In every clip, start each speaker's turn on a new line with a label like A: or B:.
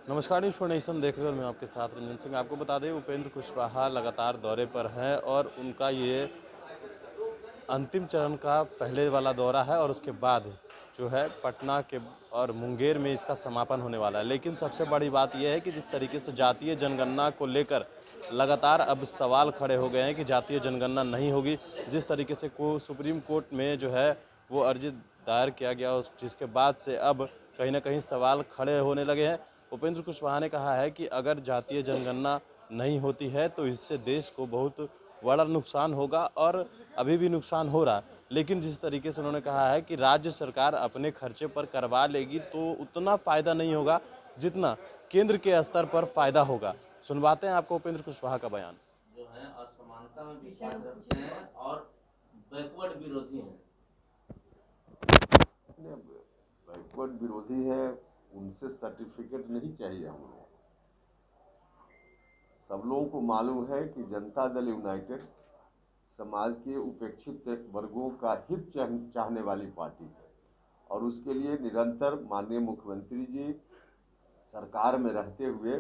A: नमस्कार, news for nation देख रहे हो, मैं आपके साथ रंजन सिंह। आपको बता दें, उपेंद्र कुशवाहा लगातार दौरे पर हैं और उनका ये अंतिम चरण का पहले वाला दौरा है और उसके बाद जो है पटना के और मुंगेर में इसका समापन होने वाला है। लेकिन सबसे बड़ी बात यह है कि जिस तरीके से जातीय जनगणना को लेकर लगातार अब सवाल खड़े हो गए हैं कि जातीय जनगणना नहीं होगी, जिस तरीके से सुप्रीम कोर्ट में जो है वो अर्जी दायर किया गया, उस जिसके बाद से अब कहीं ना कहीं सवाल खड़े होने लगे हैं। उपेंद्र कुशवाहा ने कहा है कि अगर जातीय जनगणना नहीं होती है तो इससे देश को बहुत बड़ा नुकसान होगा और अभी भी नुकसान हो रहा है। लेकिन जिस तरीके से उन्होंने कहा है कि राज्य सरकार अपने खर्चे पर करवा लेगी तो उतना फ़ायदा नहीं होगा जितना केंद्र के स्तर पर फ़ायदा होगा। सुनवाते हैं आपको उपेंद्र कुशवाहा का बयान।
B: जो है असमानता में विश्वास रखते हैं और बैकवर्ड विरोधी हैं।
C: बैकवर्ड विरोधी है, उनसे सर्टिफिकेट नहीं चाहिए हम लोग। सब लोगों को मालूम है कि जनता दल यूनाइटेड समाज के उपेक्षित वर्गों का हित चाहने वाली पार्टी है और उसके लिए निरंतर माननीय मुख्यमंत्री जी सरकार में रहते हुए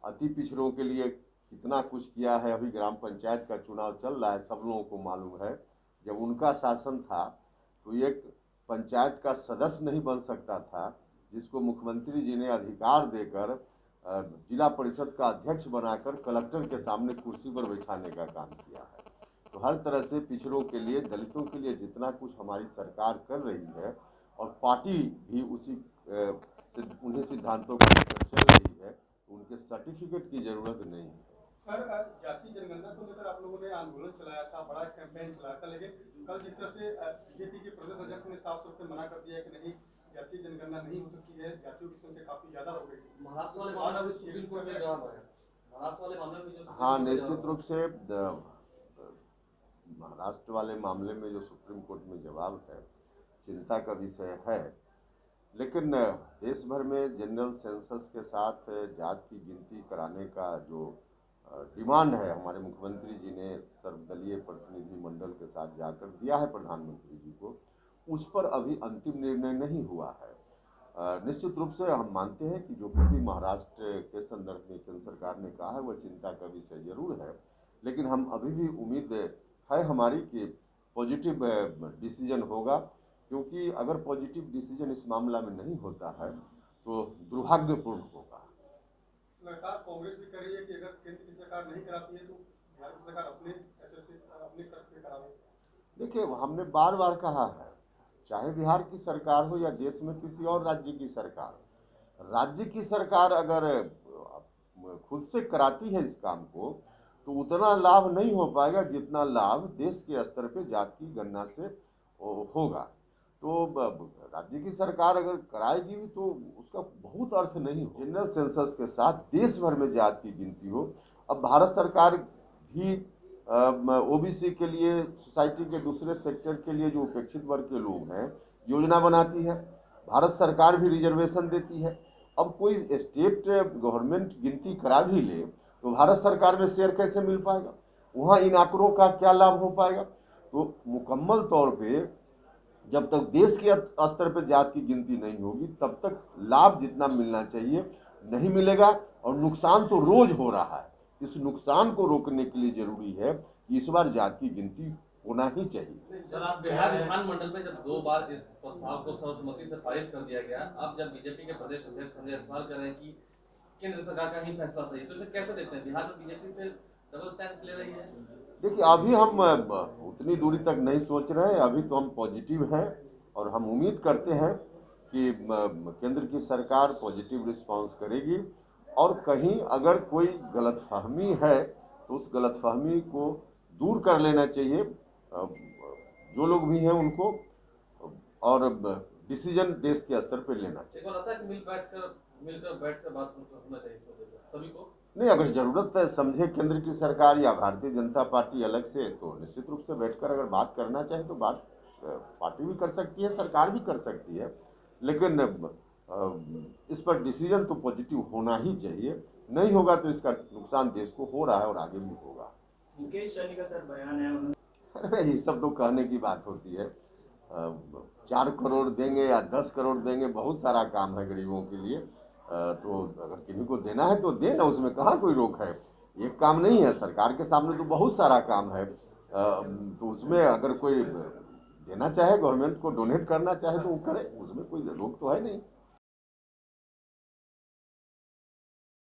C: अति पिछड़ों के लिए कितना कुछ किया है। अभी ग्राम पंचायत का चुनाव चल रहा है, सब लोगों को मालूम है। जब उनका शासन था तो एक पंचायत का सदस्य नहीं बन सकता था, जिसको मुख्यमंत्री जी ने अधिकार देकर जिला परिषद का अध्यक्ष बनाकर कलेक्टर के सामने कुर्सी पर बैठाने का काम किया है। तो हर तरह से पिछड़ों के लिए, दलितों के लिए जितना कुछ हमारी सरकार कर रही है और पार्टी भी उसी उन्हीं सिद्धांतों को लेकर चल रही है, तो उनके सर्टिफिकेट की जरूरत नहीं है।
D: सर, जातीय जनगणना को लेकर आप लोगों ने आंदोलन चलाया था, बड़ा कैंपेन चलाया था, लेकिन कल जिस तरह से बीजेपी के प्रदेश अध्यक्ष ने साफ तौर से मना कर दिया कि नहीं, जातीय जनगणना नहीं हो सकती है, जातियों की संख्या काफी ज्यादा हो गई।
B: महाराष्ट्र वाले मामले में सुप्रीम कोर्ट में जवाब आया। महाराष्ट्र वाले मामले में जो
C: हाँ, निश्चित रूप से महाराष्ट्र वाले मामले में जो सुप्रीम कोर्ट में जवाब है, चिंता का विषय है। लेकिन देश भर में जनरल सेंसस के साथ जात की गिनती कराने का जो डिमांड है, हमारे मुख्यमंत्री जी ने सर्वदलीय प्रतिनिधि मंडल के साथ जाकर दिया है प्रधानमंत्री जी को, उस पर अभी अंतिम निर्णय नहीं हुआ है। निश्चित रूप से हम मानते हैं कि जो भी महाराष्ट्र के संदर्भ में केंद्र सरकार ने कहा है वह चिंता का विषय जरूर है, लेकिन हम अभी भी उम्मीद है हमारी कि पॉजिटिव डिसीजन होगा, क्योंकि अगर पॉजिटिव डिसीजन इस मामला में नहीं होता है तो दुर्भाग्यपूर्ण होगा।
D: लगातार कांग्रेस भी कह रही है कि अगर केंद्र की सरकार नहीं कराती है तो बिहार की सरकार अपने तरफ से करावे।
C: देखिए, हमने बार बार कहा है, चाहे बिहार की सरकार हो या देश में किसी और राज्य की सरकार, राज्य की सरकार अगर खुद से कराती है इस काम को तो उतना लाभ नहीं हो पाएगा जितना लाभ देश के स्तर पे जात की गणना से होगा। तो राज्य की सरकार अगर कराएगी भी तो उसका बहुत अर्थ नहीं हो। जनरल सेंसस के साथ देश भर में जात की गिनती हो। अब भारत सरकार भी ओबीसी के लिए, सोसाइटी के दूसरे सेक्टर के लिए जो उपेक्षित वर्ग के लोग हैं, योजना बनाती है। भारत सरकार भी रिजर्वेशन देती है। अब कोई स्टेट गवर्नमेंट गिनती करा भी ले तो भारत सरकार में शेयर कैसे मिल पाएगा, वहाँ इन आंकड़ों का क्या लाभ हो पाएगा। तो मुकम्मल तौर पे जब तक देश के स्तर पर जात की गिनती नहीं होगी तब तक लाभ जितना मिलना चाहिए नहीं मिलेगा, और नुकसान तो रोज हो रहा है। इस नुकसान को रोकने के लिए जरूरी है कि इस बार जात की गिनती होना ही चाहिए।
B: सर, आप बिहार विधानमंडल में जब 2 बार इस प्रस्ताव को सर्वसम्मति से पारित कर दिया गया, आप जब बीजेपी के प्रदेश अध्यक्ष संजय जायसवाल कह रहे हैं कि केंद्र सरकार का ही फैसला सही है, तो इसे कैसे देखते हैं? बिहार में बीजेपी पे डबल स्टैंड ले रही है।
C: देखिए, अभी हम उतनी दूरी तक नहीं सोच रहे हैं। अभी तो हम पॉजिटिव हैं और हम उम्मीद करते हैं कि केंद्र की सरकार पॉजिटिव रिस्पांस करेगी, और कहीं अगर कोई गलतफहमी है तो उस गलतफहमी को दूर कर लेना चाहिए जो लोग भी हैं उनको, और डिसीजन देश के स्तर पर लेना चाहिए।
B: देखो, लगता है कि मिलकर बैठकर बात होना चाहिए सभी को।
C: नहीं, अगर जरूरत है समझे केंद्र की सरकार या भारतीय जनता पार्टी अलग से, तो निश्चित रूप से बैठकर अगर बात करना चाहे तो बात पार्टी भी कर सकती है, सरकार भी कर सकती है, लेकिन इस पर डिसीजन तो पॉजिटिव होना ही चाहिए। नहीं होगा तो इसका नुकसान देश को हो रहा है और आगे भी होगा।
D: मुकेश सहनी का सर बयान है,
C: अरे ये सब तो कहने की बात होती है। 4 करोड़ देंगे या 10 करोड़ देंगे, बहुत सारा काम है गरीबों के लिए। तो अगर किन्हीं को देना है तो देना, उसमें कहाँ कोई रोक है। एक काम नहीं है, सरकार के सामने तो बहुत सारा काम है। तो उसमें अगर कोई देना चाहे, गवर्नमेंट को डोनेट करना चाहे तो वो करे, उसमें कोई रोक तो है नहीं।